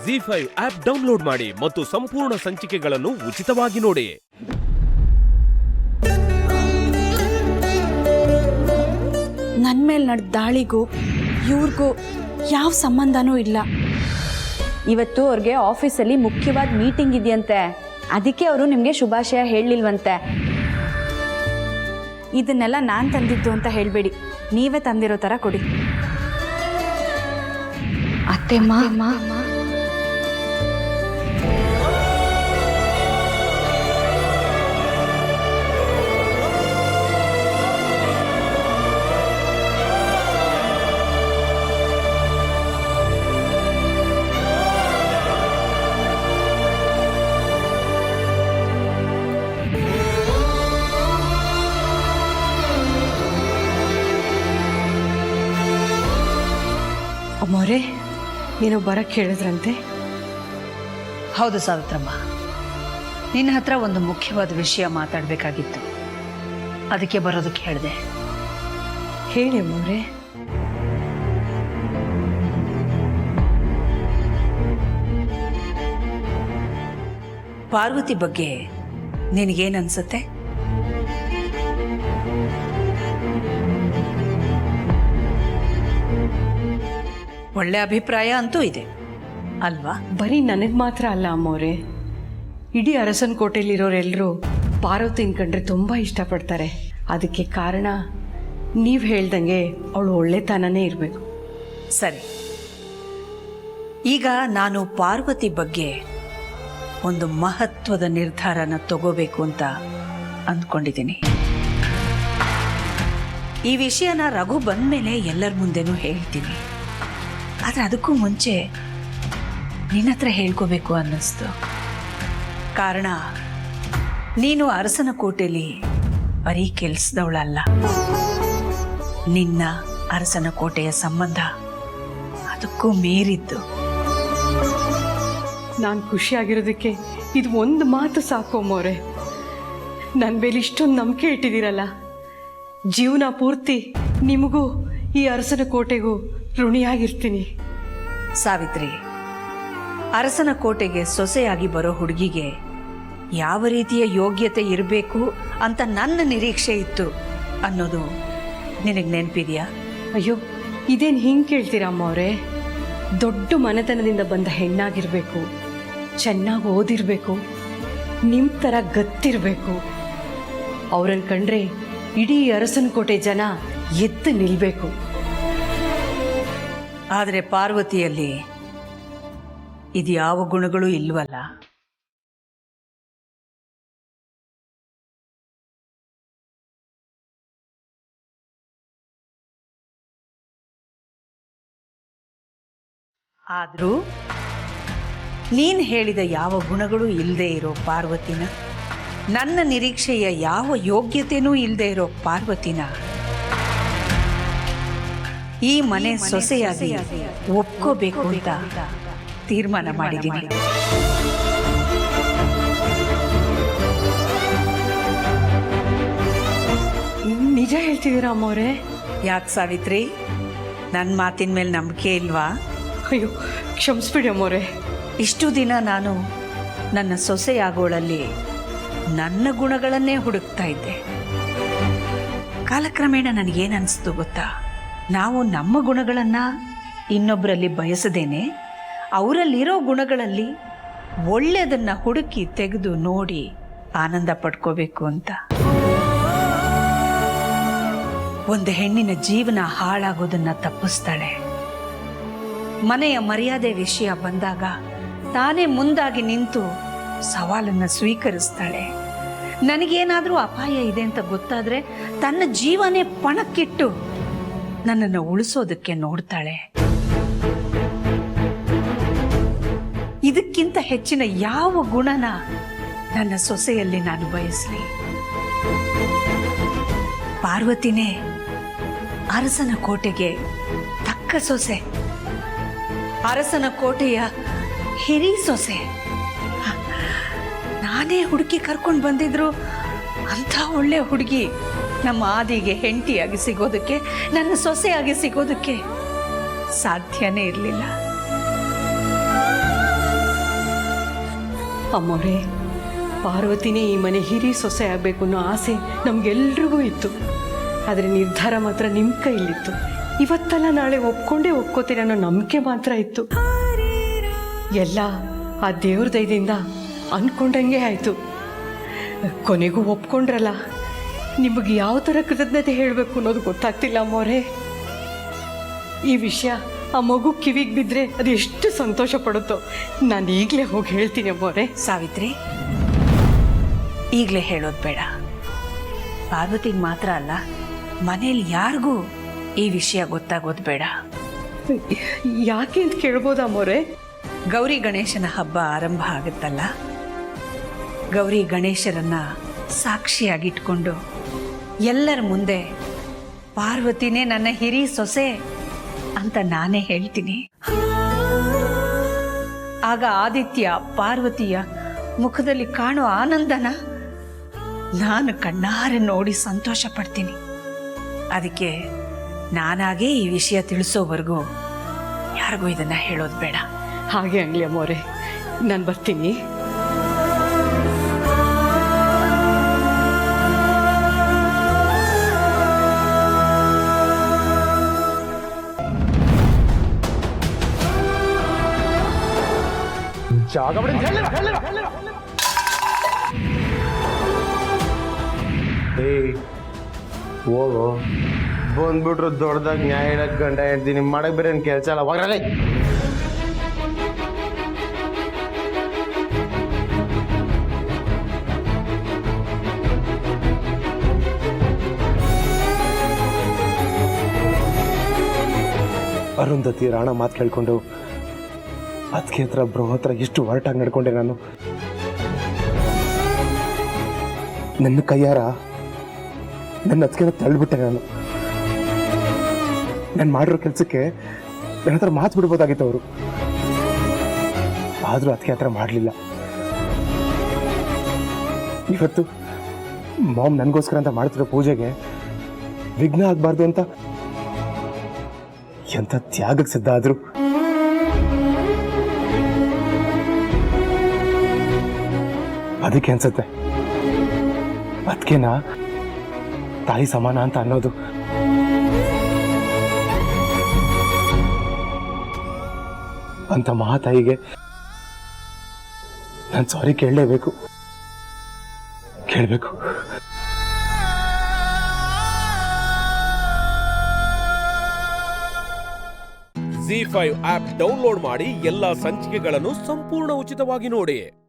ZEE5 app download ಮಾಡಿ ಮತ್ತು ಸಂಪೂರ್ಣ ಸಂಚಿಕೆಗಳನ್ನು ಉಚಿತವಾಗಿ ನೋಡಿ. ನನ್ನ ಮೇಲೆ ನಡೆದ ದಾಳಿಗೂ ಇವ್ರಿಗೂ ಯಾವ ಸಂಬಂಧನೂ ಇಲ್ಲ. ಇವತ್ತು ಅವ್ರಿಗೆ ಆಫೀಸಲ್ಲಿ ಮುಖ್ಯವಾದ ಮೀಟಿಂಗ್ ಇದೆಯಂತೆ, ಅದಕ್ಕೆ ಅವರು ನಿಮಗೆ ಶುಭಾಶಯ ಹೇಳಲಿಲ್ವಂತೆ. ಇದನ್ನೆಲ್ಲ ನಾನು ತಂದಿದ್ದು ಅಂತ ಹೇಳಬೇಡಿ, ನೀವೇ ತಂದಿರೋ ಥರ ಕೊಡಿ. ಅತ್ತೆಮ್ಮ, ಅಮ್ಮೋರೆ, ನೀನು ಬರಕ್ಕೆ ಹೇಳಿದ್ರಂತೆ? ಹೌದು ಸಾವಿತ್ರಮ್ಮ, ನಿನ್ನ ಹತ್ರ ಒಂದು ಮುಖ್ಯವಾದ ವಿಷಯ ಮಾತಾಡಬೇಕಾಗಿತ್ತು, ಅದಕ್ಕೆ ಬರೋದಕ್ಕೆ ಹೇಳಿದೆ. ಹೇಳಿ ಅಮ್ಮೋರೆ. ಪಾರ್ವತಿ ಬಗ್ಗೆ ನಿನಗೇನನ್ಸುತ್ತೆ? ಒಳ್ಳೆ ಅಭಿಪ್ರಾಯ ಅಂತೂ ಇದೆ ಅಲ್ವಾ? ಬರೀ ನನಗೆ ಮಾತ್ರ ಅಲ್ಲ ಅಮ್ಮೋರೆ, ಇಡೀ ಅರಸನ ಕೋಟೆಯಲ್ಲಿರೋರೆಲ್ಲರೂ ಪಾರ್ವತಿನ ಕಂಡ್ರೆ ತುಂಬ ಇಷ್ಟಪಡ್ತಾರೆ. ಅದಕ್ಕೆ ಕಾರಣ ನೀವು ಹೇಳ್ದಂಗೆ ಅವಳು ಒಳ್ಳೆತನನೇ ಇರಬೇಕು. ಸರಿ, ಈಗ ನಾನು ಪಾರ್ವತಿ ಬಗ್ಗೆ ಒಂದು ಮಹತ್ವದ ನಿರ್ಧಾರನ ತಗೋಬೇಕು ಅಂತ ಅಂದ್ಕೊಂಡಿದ್ದೀನಿ. ಈ ವಿಷಯನ ರಘು ಬಂದ್ಮೇಲೆ ಎಲ್ಲರ ಮುಂದೆನೂ ಹೇಳ್ತೀನಿ, ಆದರೆ ಅದಕ್ಕೂ ಮುಂಚೆ ನಿನ್ನ ಹತ್ರ ಹೇಳ್ಕೋಬೇಕು ಅನ್ನಿಸ್ತು. ಕಾರಣ, ನೀನು ಅರಸನ ಕೋಟೆಯಲ್ಲಿ ಬರೀ ಕೆಲಸದವಳಲ್ಲ, ನಿನ್ನ ಅರಸನ ಕೋಟೆಯ ಸಂಬಂಧ ಅದಕ್ಕೂ ಮೀರಿದ್ದು. ನಾನು ಖುಷಿಯಾಗಿರೋದಕ್ಕೆ ಇದು ಒಂದು ಮಾತು ಸಾಕು ಅಮ್ಮೋರೆ. ನನ್ನ ಮೇಲೆ ಇಷ್ಟೊಂದು ನಂಬಿಕೆ ಇಟ್ಟಿದ್ದೀರಲ್ಲ, ಜೀವನ ಪೂರ್ತಿ ನಿಮಗೂ ಈ ಅರಸನ ಕೋಟೆಗೂ ಋಣಿಯಾಗಿರ್ತೀನಿ. ಸಾವಿತ್ರಿ, ಅರಸನ ಕೋಟೆಗೆ ಸೊಸೆಯಾಗಿ ಬರೋ ಹುಡುಗಿಗೆ ಯಾವ ರೀತಿಯ ಯೋಗ್ಯತೆ ಇರಬೇಕು ಅಂತ ನನ್ನ ನಿರೀಕ್ಷೆ ಇತ್ತು ಅನ್ನೋದು ನಿನಗೆ ನೆನಪಿದೆಯಾ? ಅಯ್ಯೋ, ಇದೇನು ಹಿಂಗೆ ಕೇಳ್ತೀರಾ ಅಮ್ಮವ್ರೆ? ದೊಡ್ಡ ಮನೆತನದಿಂದ ಬಂದ ಹೆಣ್ಣಾಗಿರಬೇಕು, ಚೆನ್ನಾಗಿ ಓದಿರಬೇಕು, ನಿಮ್ಮ ಥರ ಗತ್ತಿರಬೇಕು. ಅವ್ರನ್ನ ಕಂಡ್ರೆ ಇಡೀ ಅರಸನ ಕೋಟೆ ಜನ ಎದ್ದು ನಿಲ್ಲಬೇಕು. ಆದರೆ ಪಾರ್ವತಿಯಲ್ಲಿ ಇದು ಯಾವ ಗುಣಗಳು ಇಲ್ವಲ್ಲ. ಆದರೂ ನೀನು ಹೇಳಿದ ಯಾವ ಗುಣಗಳು ಇಲ್ಲದೆ ಇರೋ ಪಾರ್ವತಿನ, ನನ್ನ ನಿರೀಕ್ಷೆಯ ಯಾವ ಯೋಗ್ಯತೆನೂ ಇಲ್ಲದೆ ಇರೋ ಪಾರ್ವತಿನ ಈ ಮನೆ ಸೊಸೆಯಾಗಿ ಒಪ್ಕೋಬೇಕು ಅಂತ ತೀರ್ಮಾನ ಮಾಡಿದ್ದೀನಿ. ನಿಜ ಹೇಳ್ತಿದ್ದೀರಾ ಅಮ್ಮವ್ರೆ? ಯಾಕೆ ಸಾವಿತ್ರಿ, ನನ್ನ ಮಾತಿನ ಮೇಲೆ ನಂಬಿಕೆ ಇಲ್ವಾ? ಅಯ್ಯೋ, ಕ್ಷಮಿಸ್ಬಿಡಿ ಅಮ್ಮವ್ರೆ. ಇಷ್ಟು ದಿನ ನಾನು ನನ್ನ ಸೊಸೆಯಾಗೋಳಲ್ಲಿ ನನ್ನ ಗುಣಗಳನ್ನೇ ಹುಡುಕ್ತಾ ಇದ್ದೆ. ಕಾಲಕ್ರಮೇಣ ನನಗೇನನ್ನಿಸ್ತು ಗೊತ್ತಾ? ನಾವು ನಮ್ಮ ಗುಣಗಳನ್ನು ಇನ್ನೊಬ್ಬರಲ್ಲಿ ಬಯಸದೇನೆ ಅವರಲ್ಲಿರೋ ಗುಣಗಳಲ್ಲಿ ಒಳ್ಳೆಯದನ್ನು ಹುಡುಕಿ ತೆಗೆದು ನೋಡಿ ಆನಂದ ಪಡ್ಕೋಬೇಕು ಅಂತ. ಒಂದು ಹೆಣ್ಣಿನ ಜೀವನ ಹಾಳಾಗೋದನ್ನು ತಪ್ಪಿಸ್ತಾಳೆ. ಮನೆಯ ಮರ್ಯಾದೆ ವಿಷಯ ಬಂದಾಗ ತಾನೇ ಮುಂದಾಗಿ ನಿಂತು ಸವಾಲನ್ನು ಸ್ವೀಕರಿಸ್ತಾಳೆ. ನನಗೇನಾದರೂ ಅಪಾಯ ಇದೆ ಅಂತ ಗೊತ್ತಾದರೆ ತನ್ನ ಜೀವನೇ ಪಣಕ್ಕಿಟ್ಟು ನನ್ನನ್ನು ಉಳಿಸೋದಕ್ಕೆ ನೋಡ್ತಾಳೆ. ಇದಕ್ಕಿಂತ ಹೆಚ್ಚಿನ ಯಾವ ಗುಣನ ನನ್ನ ಸೊಸೆಯಲ್ಲಿ ನಾನು ಬಯಸಲಿ? ಪಾರ್ವತಿನೇ ಅರಸನ ಕೋಟೆಗೆ ತಕ್ಕ ಸೊಸೆ, ಅರಸನ ಕೋಟೆಯ ಹಿರಿ ಸೊಸೆ. ನಾನೇ ಹುಡುಕಿ ಕರ್ಕೊಂಡು ಬಂದಿದ್ರು ಅಂಥ ಒಳ್ಳೆ ಹುಡುಗಿ ನಮ್ಮ ಆದಿಗೆ ಹೆಂಡತಿಯಾಗಿ ಸಿಗೋದಕ್ಕೆ, ನನ್ನ ಸೊಸೆಯಾಗಿ ಸಿಗೋದಕ್ಕೆ ಸಾಧ್ಯನೇ ಇರಲಿಲ್ಲ. ಅಮ್ಮೋರೆ, ಪಾರ್ವತಿನೇ ಈ ಮನೆ ಹಿರಿ ಸೊಸೆ ಆಗಬೇಕು ಅನ್ನೋ ಆಸೆ ನಮಗೆಲ್ರಿಗೂ ಇತ್ತು. ಆದರೆ ನಿರ್ಧಾರ ಮಾತ್ರ ನಿಮ್ಮ ಕೈಲಿತ್ತು. ಇವತ್ತಲ್ಲ ನಾಳೆ ಒಪ್ಕೊಂಡೇ ಒಪ್ಕೋತೀರ ಅನ್ನೋ ನಂಬಿಕೆ ಮಾತ್ರ ಇತ್ತು. ಎಲ್ಲ ಆ ದೇವ್ರ ದಯದಿಂದ ಅಂದ್ಕೊಂಡಂಗೆ ಆಯಿತು. ಕೊನೆಗೂ ಒಪ್ಕೊಂಡ್ರಲ್ಲ. ನಿಮಗೆ ಯಾವ ಥರ ಕೃತಜ್ಞತೆ ಹೇಳಬೇಕು ಅನ್ನೋದು ಗೊತ್ತಾಗ್ತಿಲ್ಲ ಅಮ್ಮೋರೆ. ಈ ವಿಷಯ ಆ ಮಗು ಕಿವಿಗೆ ಬಿದ್ದರೆ ಅದು ಎಷ್ಟು ಸಂತೋಷ ಪಡುತ್ತೋ. ನಾನು ಈಗಲೇ ಹೋಗಿ ಹೇಳ್ತೀನಿ ಅಮ್ಮೋರೆ. ಸಾವಿತ್ರಿ, ಈಗಲೇ ಹೇಳೋದು ಬೇಡ. ಪಾರ್ವತಿಗೆ ಮಾತ್ರ ಅಲ್ಲ, ಮನೇಲಿ ಯಾರಿಗೂ ಈ ವಿಷಯ ಗೊತ್ತಾಗೋದು ಬೇಡ. ಯಾಕೆ ಅಂತ ಕೇಳ್ಬೋದಾ ಅಮ್ಮೋರೆ? ಗೌರಿ ಗಣೇಶನ ಹಬ್ಬ ಆರಂಭ ಆಗುತ್ತಲ್ಲ, ಗೌರಿ ಗಣೇಶರನ್ನ ಸಾಕ್ಷಿಯಾಗಿಟ್ಕೊಂಡು ಎಲ್ಲರ ಮುಂದೆ ಪಾರ್ವತಿನೇ ನನ್ನ ಹಿರಿ ಸೊಸೆ ಅಂತ ನಾನೇ ಹೇಳ್ತೀನಿ. ಆಗ ಆದಿತ್ಯ ಪಾರ್ವತಿಯ ಮುಖದಲ್ಲಿ ಕಾಣೋ ಆನಂದನ ನಾನು ಕಣ್ಣಾರೆ ನೋಡಿ ಸಂತೋಷ ಪಡ್ತೀನಿ. ಅದಕ್ಕೆ ನಾನಾಗೇ ಈ ವಿಷಯ ತಿಳಿಸೋವರೆಗೂ ಯಾರಿಗೂ ಇದನ್ನ ಹೇಳೋದು ಬೇಡ. ಹಾಗೆ ಆಗಲಿ ಅಮ್ಮೋರೆ, ನಾನು ಬರ್ತೀನಿ. ಏಯ್ ಹೋಗು, ಬಂದ್ಬಿಟ್ರು ದೊಡ್ಡದಾಗಿ ನ್ಯಾಯ ಹೇಳಕ್ ಗಂಡ ಹೇಳ್ತೀನಿ. ಮಾಡಕ್ ಬೇರೆ ಏನು ಕೆಲಸ ಅಲ್ಲ, ಹೋಗ್ರಲ್ಲ. ಅರುಂಧತಿ ರಾಣ ಮಾತು ಕೇಳ್ಕೊಂಡು ಅದಕ್ಕೆ ಹತ್ರ ಬ್ರೋ ಹತ್ರ ಎಷ್ಟು ಹೊರಟಾಗಿ ನಡ್ಕೊಂಡೆ ನಾನು. ನನ್ನ ಕೈಯಾರ ನನ್ನ ಅದಕ್ಕೆ ತಳ್ಳಿಬಿಟ್ಟೆ ನಾನು. ನಾನು ಮಾಡಿರೋ ಕೆಲಸಕ್ಕೆ ನನ್ನ ಹತ್ರ ಮಾತು ಬಿಡ್ಬೋದಾಗಿತ್ತು ಅವರು. ಆದರೂ ಅದಕ್ಕೆ ಹತ್ರ ಮಾಡಲಿಲ್ಲ. ಇವತ್ತು ಮಾಮ್ ನನಗೋಸ್ಕರ ಅಂತ ಮಾಡ್ತಿರೋ ಪೂಜೆಗೆ ವಿಘ್ನ ಆಗಬಾರ್ದು ಅಂತ ಎಂಥ ತ್ಯಾಗಕ್ಕೆ ಸಿದ್ಧ ಆದ್ರು. ಅದಕ್ಕೆ ಅನ್ಸತ್ತೆ ಅದಕ್ಕೆನಾ ತಾಯಿ ಸಮಾನ ಅಂತ ಅನ್ನೋದು. ಅಂತ ಮಹಾತಾಯಿಗೆ ನಾನು ಸಾರಿ ಕೇಳಲೇಬೇಕು. ಕೇಳಬೇಕು. ZEE5 ಆಪ್ ಡೌನ್ಲೋಡ್ ಮಾಡಿ ಎಲ್ಲಾ ಸಂಚಿಕೆಗಳನ್ನು ಸಂಪೂರ್ಣ ಉಚಿತವಾಗಿ ನೋಡಿ.